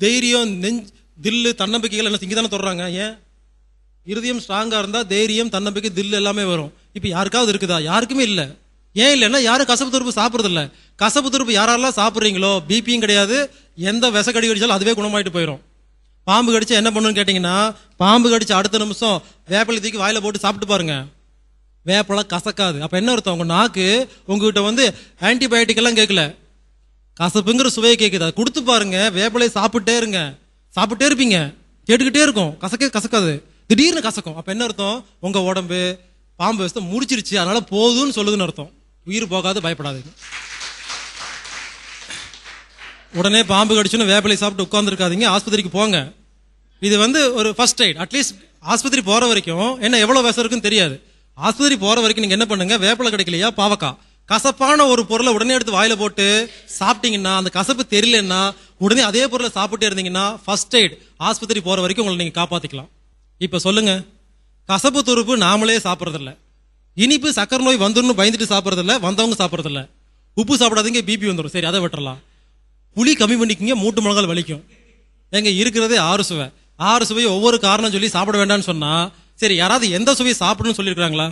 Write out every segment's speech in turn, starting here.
தைரியம், தில்லு, தன்னம்பிக்கைகள் என்ன இங்கே தானே தொடறாங்க. ஏன்? இருதயம் ஸ்ட்ராங்கா இருந்தா தைரியம், தன்னம்பிக்கை, தில்லு எல்லாமே வரும். இப்ப யாருக்காவது இருக்குதா? யாருக்குமே இல்ல. ஏன் இல்லைன்னா யாரும் கசப்பு துருப்பு சாப்பிடுறது இல்ல. கசப்பு துருப்பு யாரெல்லாம் சாப்பிடுறீங்களோ பிபியும் கிடையாது, எந்த விசக்கடி கடிச்சாலும் அதுவே குணமாயிட்டு போயிடும். பாம்பு கடிச்சா என்ன பண்ணுன்னு கேட்டீங்கன்னா, பாம்பு கடிச்ச அடுத்த நிமிஷம் வேப்பிலை தூக்கி வாயில போட்டு சாப்பிட்டு பாருங்க, வேப்பலை கசக்காது. அப்ப என்ன அர்த்தம்? உங்க நாக்கு உங்ககிட்ட ஆன்டிபயோட்டிக் எல்லாம் கேட்கல, கசப்புங்கிற சுவையை கேட்குது. அதை கொடுத்து பாருங்க, வேப்பிலையை சாப்பிட்டே இருங்க, சாப்பிட்டே இருப்பீங்க, கேட்டுக்கிட்டே இருக்கும், கசக்காது, திடீர்னு கசக்கும். அப்ப என்ன அர்த்தம்? உங்க உடம்பு பாம்பு விஷத்தை முடிச்சிருச்சு, அதனால போதும்னு சொல்லுதுன்னு அர்த்தம். உயிர் போகாது, பயப்படாதீங்க. உடனே பாம்பு கடிச்சுன்னு வேப்பிலை சாப்பிட்டு உட்கார்ந்துருக்காதீங்க, ஆஸ்பத்திரிக்கு போங்க. இது ஒரு ஃபர்ஸ்ட் எய்ட். அட்லீஸ்ட் ஆஸ்பத்திரி போற வரைக்கும் என்ன எவ்வளவு விஷம் இருக்குன்னு தெரியாது. ஆஸ்பத்திரி போற வரைக்கும் நீங்க என்ன பண்ணுங்க, வேப்பிலை கிடைக்கலையா, பாவக்காய், கசப்பான ஒரு பொருளை உடனே எடுத்து வாயில போட்டு சாப்பிட்டீங்கன்னா, அந்த கசப்பு தெரியலன்னா உடனே அதே பொருளை சாப்பிட்டே இருந்தீங்கன்னா ஃபர்ஸ்ட் எய்ட். ஆஸ்பத்திரி போற வரைக்கும் உங்களை நீங்க காப்பாத்திக்கலாம். இப்ப சொல்லுங்க, கசப்பு துருப்பு நாமளே சாப்பிடறது இல்ல, இனிப்பு சக்கரை நோய் வந்துடும் பயந்துட்டு சாப்பிடறது இல்ல, வந்தவங்க சாப்பிடறது இல்ல. உப்பு சாப்பிடாதீங்க, பிபி வந்துடும், சரி அதை விட்டுறலாம். புளி கம்மி பண்ணிக்கிங்க, மூட்டு முழங்கால் வலிக்கும். எங்க இருக்கிறதே 6 சுவை, 6 சுவையை ஒவ்வொரு காரணம் சொல்லி சாப்பிட வேண்டாம்னு சொன்னா, சரி யாராவது எந்த சுவையை சாப்பிடணும்னு சொல்லியிருக்காங்களா?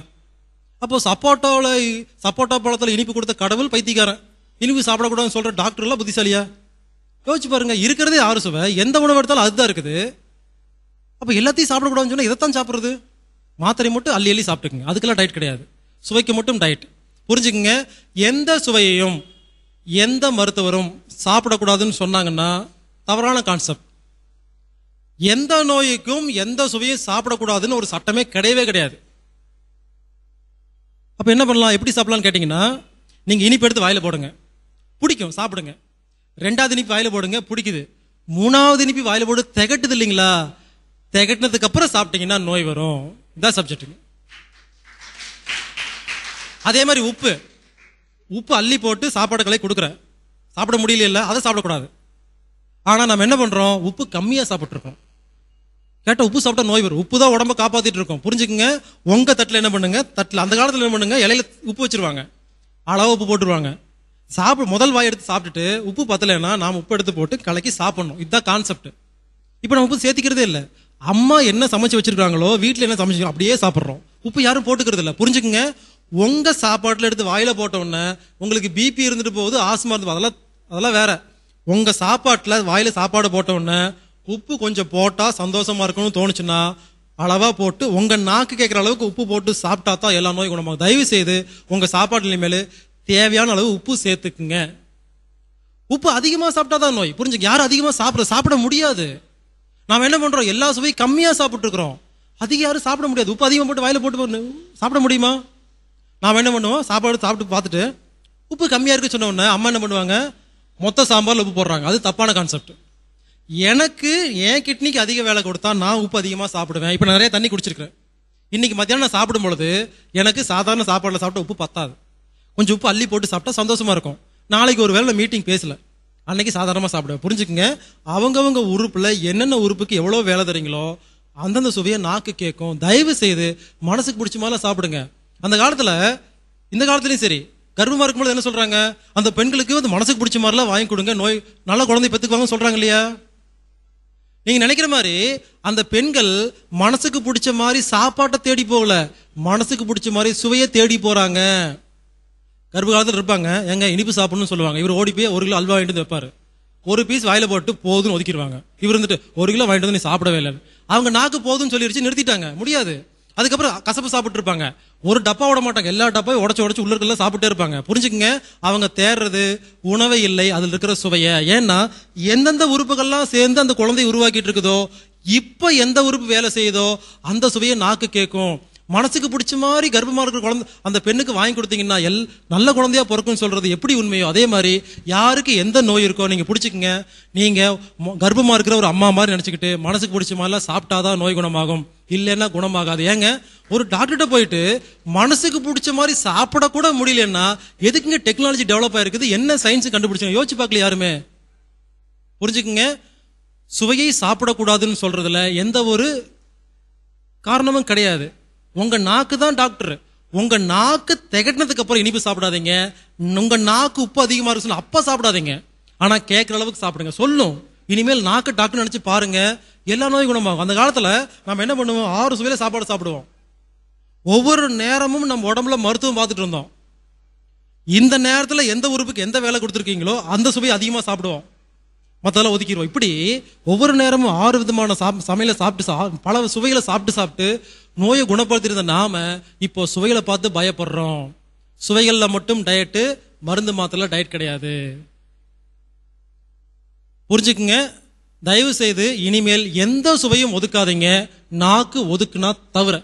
அப்போ சப்போட்டா பழத்துல இனிப்பு கொடுத்த கடவுள் பைத்தியக்காரன், இனிப்பு சாப்பிடக்கூடாதுன்னு சொல்ற டாக்டர் எல்லாம் புத்திசாலியா? யோசிச்சு பாருங்க, இருக்கிறதே 6 சுவை, எந்த உணவு எடுத்தாலும் அதுதான் இருக்குது. அப்ப எல்லாத்தையும் சாப்பிடக்கூடாதுன்னு சொன்னா இதைத்தான் சாப்பிடுறது. மாத்திரை மட்டும் அள்ளி அள்ளி சாப்பிட்டுக்குங்க, அதுக்கெல்லாம் டயட் கிடையாது, சுவைக்கு மட்டும் டயட். புரிஞ்சுக்குங்க, எந்த சுவையையும் எந்த மருத்துவரும் சாப்பிடக்கூடாதுன்னு சொன்னாங்கன்னா தவறான கான்செப்ட். எந்த நோய்க்கும் எந்த சுவையும் சாப்பிடக்கூடாதுன்னு ஒரு சட்டமே கிடையவே கிடையாது. அப்ப என்ன பண்ணலாம், எப்படி சாப்பிடலாம்னு கேட்டீங்கன்னா, நீங்க இனிப்பு எடுத்து வாயில போடுங்க, பிடிக்கும் சாப்பிடுங்க. 2வது இனிப்பு வாயில போடுங்க, பிடிக்குது. 3வது இனிப்பு வாயில போடு, திகட்டுது இல்லைங்களா, திகட்டினதுக்கு அப்புறம் சாப்பிட்டீங்கன்னா நோய் வரும். இதான் சப்ஜெக்ட். அதே மாதிரி உப்பு அள்ளி போட்டு சாப்பாடு கலை கொடுக்குற, சாப்பிட முடியல, அதை சாப்பிடக்கூடாது. ஆனா நம்ம என்ன பண்றோம், உப்பு கம்மியா சாப்பிட்டு இருக்கோம். கேட்டா உப்பு சாப்பிட்டா நோய் வரும், உப்பு தான் உடம்ப காப்பாத்திட்டு இருக்கோம். புரிஞ்சுக்குங்க, உங்க தட்டுல என்ன பண்ணுங்க, தட்டுல அந்த காலத்துல என்ன பண்ணுங்க, இலையில உப்பு வச்சிருவாங்க, அளவு உப்பு போட்டுருவாங்க. முதல் வாய் எடுத்து சாப்பிட்டுட்டு உப்பு பத்தலைன்னா நாம உப்பு எடுத்து போட்டு கலக்கி சாப்பிடணும். இதுதான் கான்செப்ட். இப்ப நம்ம உப்பு சேர்த்திக்கிறதே இல்ல. அம்மா என்ன சமைச்சு வச்சிருக்காங்களோ, வீட்டுல என்ன சமைச்சு அப்படியே சாப்பிடுறோம், உப்பு யாரும் போட்டுக்கிறது இல்ல. புரிஞ்சுக்குங்க, உங்க சாப்பாட்டுல எடுத்து வாயில போட்ட உடனே உங்களுக்கு பிபி இருந்துட்டு போகுது, ஆஸ்மா இருந்து, அதெல்லாம் வேற. உங்க சாப்பாட்டுல வாயில சாப்பாடு போட்ட உடனே உப்பு கொஞ்சம் போட்டா சந்தோஷமா இருக்கணும்னு தோணுச்சுன்னா அளவா போட்டு உங்க நாக்கு கேட்கிற அளவுக்கு உப்பு போட்டு சாப்பிட்டா தான் எல்லா நோய் குணமாகும். தயவு செய்து உங்க சாப்பாட்டு மேல தேவையான அளவு உப்பு சேர்த்துக்குங்க. உப்பு அதிகமா சாப்பிட்டா தான் நோய். புரிஞ்சுங்க, யாரும் அதிகமா சாப்பிட முடியாது. நாம என்ன பண்றோம், எல்லா சுவையும் கம்மியா சாப்பிட்டு இருக்கிறோம், அதிகம் யாரும் சாப்பிட முடியாது. உப்பு அதிகமா போட்டு வாயில போட்டு சாப்பிட முடியுமா? நாம என்ன பண்ணுவோம், சாப்பாடு சாப்பிட்டு பார்த்துட்டு உப்பு கம்மியா இருக்கு சொன்ன உடனே அம்மா என்ன பண்ணுவாங்க, மொத்த சாம்பார்ல உப்பு போடுறாங்க. அது தப்பான கான்செப்ட். எனக்கு என் கிட்னிக்கு அதிக வேலை கொடுத்தா நான் உப்பு அதிகமா சாப்பிடுவேன். இப்ப நிறைய தண்ணி குடிச்சிருக்கேன். இன்னைக்கு மத்தியானம் நான் சாப்பிடும் பொழுது எனக்கு சாதாரண சாப்பாடுல சாப்பிட்ட உப்பு பத்தாது, கொஞ்சம் உப்பு அள்ளி போட்டு சாப்பிட்டா சந்தோஷமா இருக்கும். நாளைக்கு ஒரு வேளை மீட்டிங் பேசல, அன்னைக்கு சாதாரணமா சாப்பிடுவேன். புரிஞ்சுக்குங்க, அவங்கவங்க உறுப்புல என்னென்ன உறுப்புக்கு எவ்வளவு வேலை தரீங்களோ அந்தந்த சுவையை நாக்கு கேட்கும். தயவு செய்து மனசுக்கு பிடிச்ச மாதிரி சாப்பிடுங்க. அந்த காலத்துல, இந்த காலத்துலயும் சரி, கர்ப்பமா இருக்கும்போது என்ன சொல்றாங்க, அந்த பெண்களுக்கு மனசுக்கு பிடிச்ச மாதிரிலாம் வாங்கி கொடுங்க, நோய் நல்ல குழந்தை பெத்துக்குவாங்க சொல்றாங்க இல்லையா? நீங்க நினைக்கிற மாதிரி அந்த பெண்கள் மனசுக்கு பிடிச்ச மாதிரி சாப்பாட்டை தேடி போகல, மனசுக்கு பிடிச்ச மாதிரி சுவையை தேடி போறாங்க. கர்ப்ப காலத்துல இருப்பாங்க, எங்க இனிப்பு சாப்பிடணும்னு சொல்லுவாங்க, இவர் ஓடி போய் 1 கிலோ அல்வா வாங்கிட்டு வைப்பாரு, ஒரு பீஸ் வாயில போட்டு போதுன்னு ஒதுக்கிடுவாங்க. இவர் இருந்துட்டு 1 கிலோ வாங்கிட்டு வந்து நீ சாப்பிடவே இல்லை, அவங்க நாக்கு போதுன்னு சொல்லிடுச்சு, நிறுத்திட்டாங்க, முடியாது. அதுக்கப்புறம் கசப்பு சாப்பிட்டு இருப்பாங்க, ஒரு டப்பா விட மாட்டாங்க, எல்லா டப்பாவும் உடச்சு உள்ளுக்குள்ள சாப்பிட்டே இருப்பாங்க. புரிஞ்சுக்குங்க, அவங்க தேடுறது உணவை இல்லை, அதுல இருக்கிற சுவைய. ஏன்னா எந்தெந்த உறுப்புகள்லாம் சேர்ந்து அந்த குழந்தையை உருவாக்கிட்டு இருக்குதோ, இப்ப எந்த உறுப்பு வேலை செய்யுதோ அந்த சுவையை நாக்கு கேட்கும். மனசுக்கு பிடிச்ச மாதிரி கர்ப்பமா இருக்கிற குழந்தை அந்த பெண்ணுக்கு வாங்கி கொடுத்தீங்கன்னா நல்ல குழந்தையா பிறக்கும்னு சொல்றது எப்படி உண்மையோ அதே மாதிரி யாருக்கு எந்த நோய் இருக்கோ நீங்க பிடிச்சிக்கங்க. நீங்க கர்ப்பமா இருக்கிற ஒரு அம்மா மாதிரி நினைச்சுக்கிட்டு மனசுக்கு பிடிச்ச மாதிரிலாம் சாப்பிட்டாதான் நோய் குணமாகும், இல்லைன்னா குணமாகாது. ஏங்க, ஒரு டாக்டர்கிட்ட போயிட்டு மனசுக்கு பிடிச்ச மாதிரி சாப்பிட கூட முடியலன்னா எதுக்குங்க டெக்னாலஜி டெவலப் ஆயிருக்குது, என்ன சயின்ஸ் கண்டுபிடிச்சாங்க யோசிச்சு பார்க்கல யாருமே. புரிஞ்சுக்குங்க, சுவையை சாப்பிடக்கூடாதுன்னு சொல்றதுல எந்த ஒரு காரணமும் கிடையாது. உங்க நாக்கு தான் டாக்டர். உங்க நாக்கு திகட்டினதுக்கு அப்புறம் இனிப்பு சாப்பிடாதீங்க, உங்க நாக்கு உப்பு அதிகமா இருக்கு அப்ப சாப்பிடாதீங்க, ஆனா கேட்கிற அளவுக்கு சாப்பிடுங்க. சொல்லும் இனிமேல் நாக்கு டாக்குன்னு நினைச்சு பாருங்க, எல்லா நோயும் குணமாகும். அந்த காலத்துல நம்ம என்ன பண்ணுவோம், 6 சுவையில சாப்பாடு சாப்பிடுவோம். ஒவ்வொரு நேரமும் நம்ம உடம்புல மருத்துவம் பார்த்துட்டு இருந்தோம். இந்த நேரத்துல எந்த உறுப்புக்கு எந்த வேலை கொடுத்துருக்கீங்களோ அந்த சுவை அதிகமா சாப்பிடுவோம், மற்றதெல்லாம் ஒதுக்கிடுவோம். இப்படி ஒவ்வொரு நேரமும் 6 விதமான சமையலை சாப்பிட்டு பல சுவைகளை சாப்பிட்டு நோயை குணப்படுத்திருந்த நாம இப்போ சுவைகளை பார்த்து பயப்படுறோம். சுவைகள்ல மட்டும் டயட்டு, மருந்து மாத்திரை டயட் கிடையாது. புரிஞ்சுக்குங்க. தயவு செய்து இனிமேல் எந்த சுவையும் ஒதுக்காதீங்க, நாக்கு ஒதுக்குனா தவிர.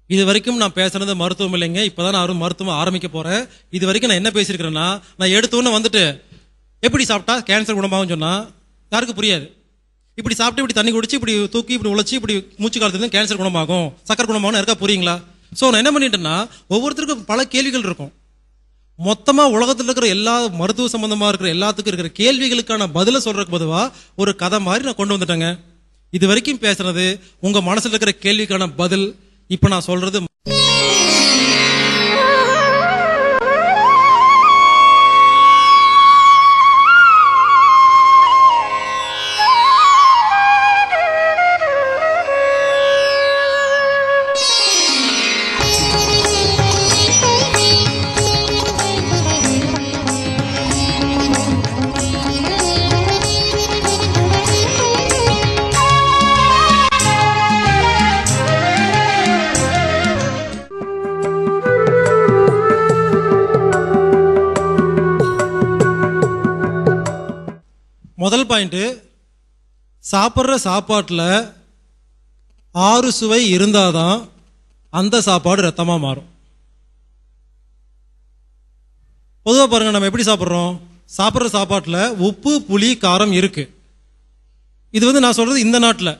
இது வரைக்கும் நான் பேசுறது மருத்துவம் இல்லைங்க, இப்பதான் நான் மருத்துவம் ஆரம்பிக்க போறேன். இது வரைக்கும் நான் என்ன பேசியிருக்கிறேன்னா, நான் எடுத்தோன்னு வந்துட்டு எப்படி சாப்பிட்டா கேன்சர் குணமாகும் சொன்னா யாருக்கு புரியாது. இப்படி சாப்பிட்டு இப்படி தண்ணி குடிச்சு இப்படி தூக்கி இப்படி உழைச்சி இப்படி மூச்சு காலத்துல கேன்சர் குணமாகும், சக்கரை குணமாகும் யாருக்கா புரியுங்களா? சோ நான் என்ன பண்ணிட்டேன்னா, ஒவ்வொருத்தருக்கும் பல கேள்விகள் இருக்கும். மொத்தமா உலகத்தில் இருக்கிற எல்லா மருத்துவ சம்பந்தமா இருக்கிற எல்லாத்துக்கும் இருக்கிற கேள்விகளுக்கான பதில சொல்றதுக்கு பொதுவா ஒரு கதை மாதிரி நான் கொண்டு வந்துட்டேங்க. இது வரைக்கும் பேசுறது உங்க மனசுல இருக்கிற கேள்விக்கான பதில். இப்ப நான் சொல்றது முதல் பாயிண்ட். சாப்பிட்ற சாப்பாட்டில் 6 சுவை இருந்தாதான் அந்த சாப்பாடு ரத்தமா மாறும். பொதுவாக பாருங்க, நம்ம எப்படி சாப்பிட்றோம், சாப்பிட்ற சாப்பாட்டில் உப்பு, புளி, காரம் இருக்கு. இது நான் சொல்றது இந்த நாட்டில்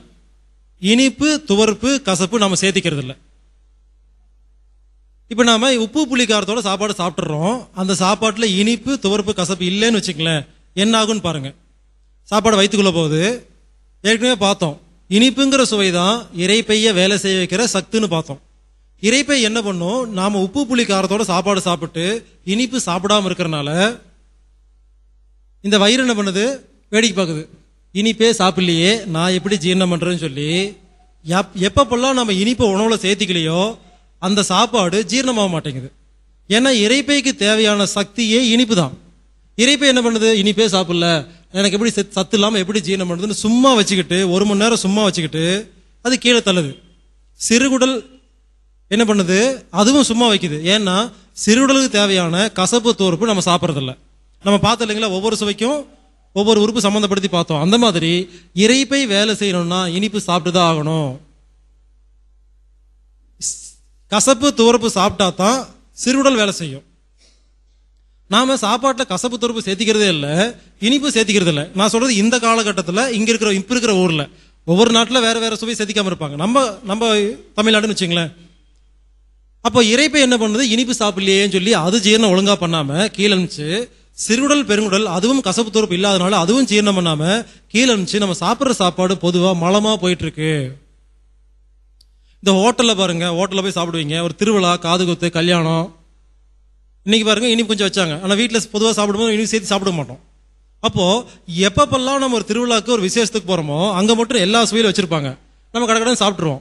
இனிப்பு, துவர்ப்பு, கசப்பு நம்ம சேர்த்திக்கிறது இல்லை. இப்போ நாம உப்பு, புளி, காரத்தோட சாப்பாடு சாப்பிட்றோம். அந்த சாப்பாட்டில் இனிப்பு, துவர்ப்பு, கசப்பு இல்லைன்னு வச்சுக்கலேன், என்ன ஆகுன்னு பாருங்க. சாப்பாடு வயிற்றுக்குள்ள போகுது. ஏற்கனவே பார்த்தோம், இனிப்புங்கிற சுவை தான் இறைப்பைய வேலை செய்ய வைக்கிற சத்துன்னு பார்த்தோம். இறைப்பை என்ன பண்ணும், நாம உப்பு, புளி, காரத்தோட சாப்பாடு சாப்பிட்டு இனிப்பு சாப்பிடாம இருக்கிறனால இந்த வயிறு என்ன பண்ணுது, வேடிக்கை பார்க்குது. இனிப்பே சாப்பிடலையே, நான் எப்படி ஜீரணம் பண்றேன்னு சொல்லி எப்பப்பெல்லாம் நம்ம இனிப்பை உணவுல சேர்த்திக்கலையோ அந்த சாப்பாடு ஜீரணமாக மாட்டேங்குது. ஏன்னா இறைப்பைக்கு தேவையான சக்தியே இனிப்பு தான். இறைப்பை என்ன பண்ணுது, இனிப்பே சாப்பிடல, எனக்கு எப்படி சத்து இல்லாம எப்படி ஜீரணம் பண்ணுறதுன்னு சும்மா வச்சுக்கிட்டு 1 மணி நேரம் சும்மா வச்சுக்கிட்டு அது கீழே தள்ளுது. சிறுகுடல் என்ன பண்ணுது, அதுவும் சும்மா வைக்குது. ஏன்னா சிறுகுடலுக்கு தேவையான கசப்பு, தோறுப்பு நம்ம சாப்பிட்றதில்ல. நம்ம பார்த்தோம் இல்லைங்களா, ஒவ்வொரு சுவைக்கும் ஒவ்வொரு உறுப்பு சம்மந்தப்படுத்தி பார்த்தோம். அந்த மாதிரி இறைப்பை வேலை செய்யணும்னா இனிப்பு சாப்பிட்டு தான் ஆகணும். கசப்பு, துவர்ப்பு சாப்பிட்டா தான் சிறுகுடல் வேலை செய்யும். நாம சாப்பாட்டில் கசப்பு, துவர்ப்பு சேர்த்திக்கிறதே இல்லை, இனிப்பு சேர்த்திக்கிறது இல்லை. நான் சொல்றது இந்த காலகட்டத்தில் இப்ப இருக்கிற ஊர்ல, ஒவ்வொரு நாட்டில் வேற வேற சுவை சேர்த்திக்காம இருப்பாங்க. நம்ம தமிழ்நாடுன்னு வச்சுங்களேன். அப்போ இறைப்பை என்ன பண்ணுது, இனிப்பு சாப்பிடலையேன்னு சொல்லி அது ஜீரணம் ஒழுங்கா பண்ணாம கீழே அனுப்பிச்சு, சிறுகுடல், பெருங்குடல் அதுவும் கசப்பு, துவர்ப்பு இல்லாதனால அதுவும் ஜீரணம் பண்ணாம கீழே அனுப்பிச்சு நம்ம சாப்பிட்ற சாப்பாடு பொதுவா மலமா போயிட்டு இருக்கு. இந்த ஹோட்டல்ல பாருங்க, ஹோட்டல்ல போய் சாப்பிடுவீங்க, ஒரு திருவிழா, காது குத்து, கல்யாணம், இன்னைக்கு பாருங்க இனிப்பு கொஞ்சம் வச்சாங்க. ஆனால் வீட்டில் பொதுவாக சாப்பிடும்போது இனிப்பு சேர்த்து சாப்பிட மாட்டோம். அப்போ எப்பப்பெல்லாம் நம்ம ஒரு திருவிழாக்கு ஒரு விசேஷத்துக்கு போறோமோ அங்கே மட்டும் எல்லா சுவையிலும் வச்சிருப்பாங்க, நம்ம கடற்கடன் சாப்பிட்ருவோம்.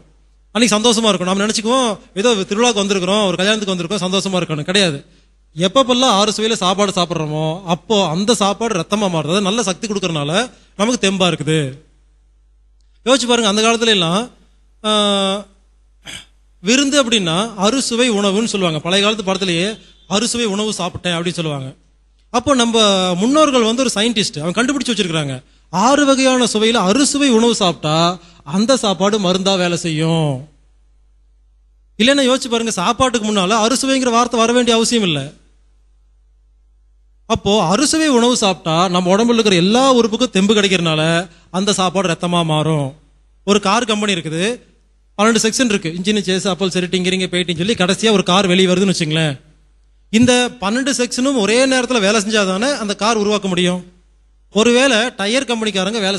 அன்னைக்கு சந்தோஷமா இருக்கும். நம்ம நினைச்சுக்குவோம் ஏதோ திருவிழாக்கு வந்திருக்கிறோம், ஒரு கல்யாணத்துக்கு வந்திருக்கோம், சந்தோஷமா இருக்கணும். கிடையாது. எப்பப்பெல்லாம் 6 சுவையில சாப்பாடு சாப்பிட்றோமோ அப்போ அந்த சாப்பாடு ரத்தமா மாறுறது, நல்ல சக்தி கொடுக்கறதுனால நமக்கு தெம்பா இருக்குது. யோசிச்சு பாருங்க, அந்த காலத்துல எல்லாம் விருந்து அப்படின்னா அறுசுவை உணவுன்னு சொல்லுவாங்க. பழைய காலத்து படத்திலேயே அறுசுவை உணவு சாப்பிட்டேன் அப்படின்னு சொல்லுவாங்க. அப்போ நம்ம முன்னோர்கள் ஒரு சயின்டிஸ்ட், அவன் கண்டுபிடிச்சு வச்சிருக்காங்க, 6 வகையான சுவையில அறுசுவை உணவு சாப்பிட்டா அந்த சாப்பாடு மருந்தா வேலை செய்யும். இல்லைன்னா யோசிச்சு பாருங்க, சாப்பாட்டுக்கு முன்னால அறுசுவைங்கிற வார்த்தை வர வேண்டிய அவசியம் இல்லை. அப்போ அறுசுவை உணவு சாப்பிட்டா நம்ம உடம்புல இருக்கிற எல்லா உறுப்புக்கும் தெம்பு கிடைக்கிறதுனால அந்த சாப்பாடு ரத்தமா மாறும். ஒரு கார் கம்பெனி இருக்குது, 12 செக்ஷன் இருக்கு, இன்ஜின், சேஸ், அப்பல், சரி, டிங்கரிங், பெயிண்டிங் சொல்லி கடைசியா ஒரு கார் வெளியே வருதுன்னு வச்சுங்களேன். இந்த 12 செக்ஷனும் ஒரே நேரத்தில் வேலை செஞ்சாதானே அந்த கார் உருவாக்க முடியும். ஒருவேளை டயர் கம்பெனிக்காரங்க வேலை